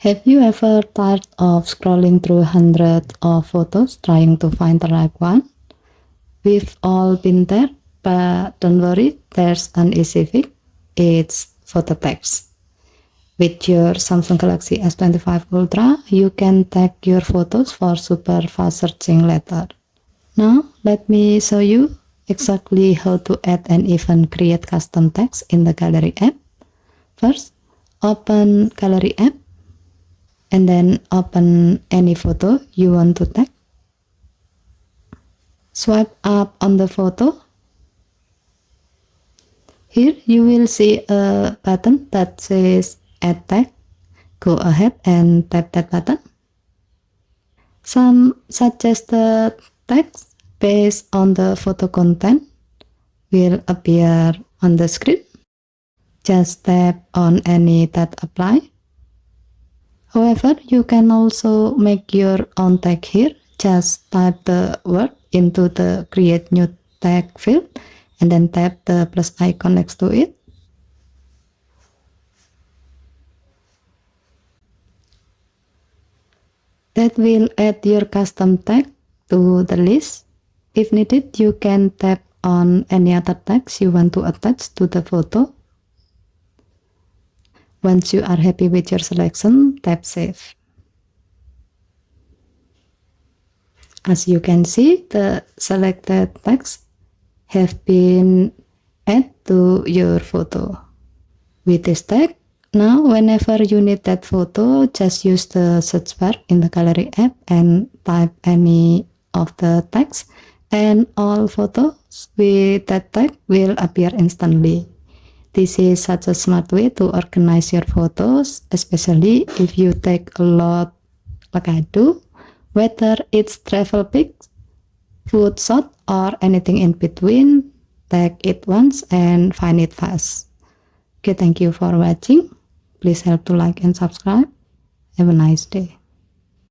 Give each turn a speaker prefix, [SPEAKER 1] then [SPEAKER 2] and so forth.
[SPEAKER 1] Have you ever tired of scrolling through hundreds of photos trying to find the right one? We've all been there, but don't worry, there's an easy fix. It's photo tags. With your Samsung Galaxy S25 Ultra, you can tag your photos for super fast searching later. Now, let me show you exactly how to add and even create custom tags in the Gallery app. First, open Gallery app and then open any photo you want to tag. Swipe up on the photo. Here you will see a button that says Add Tag. Go ahead and tap that button. Some suggested tags based on the photo content will appear on the screen. Just tap on any that apply. However, you can also make your own tag here. Just type the word into the Create New Tag field and then tap the plus icon next to it. That will add your custom tag to the list. If needed, you can tap on any other tags you want to attach to the photo. Once you are happy with your selection, tap Save. As you can see, the selected tags have been added to your photo. With this tag, now whenever you need that photo, just use the search bar in the Gallery app and type any of the tags, and all photos with that tag will appear instantly. This is such a smart way to organize your photos, especially if you take a lot like I do, whether it's travel pics, food shot, or anything in between. Tag it once and find it fast. Okay, thank you for watching. Please help to like and subscribe. Have a nice day.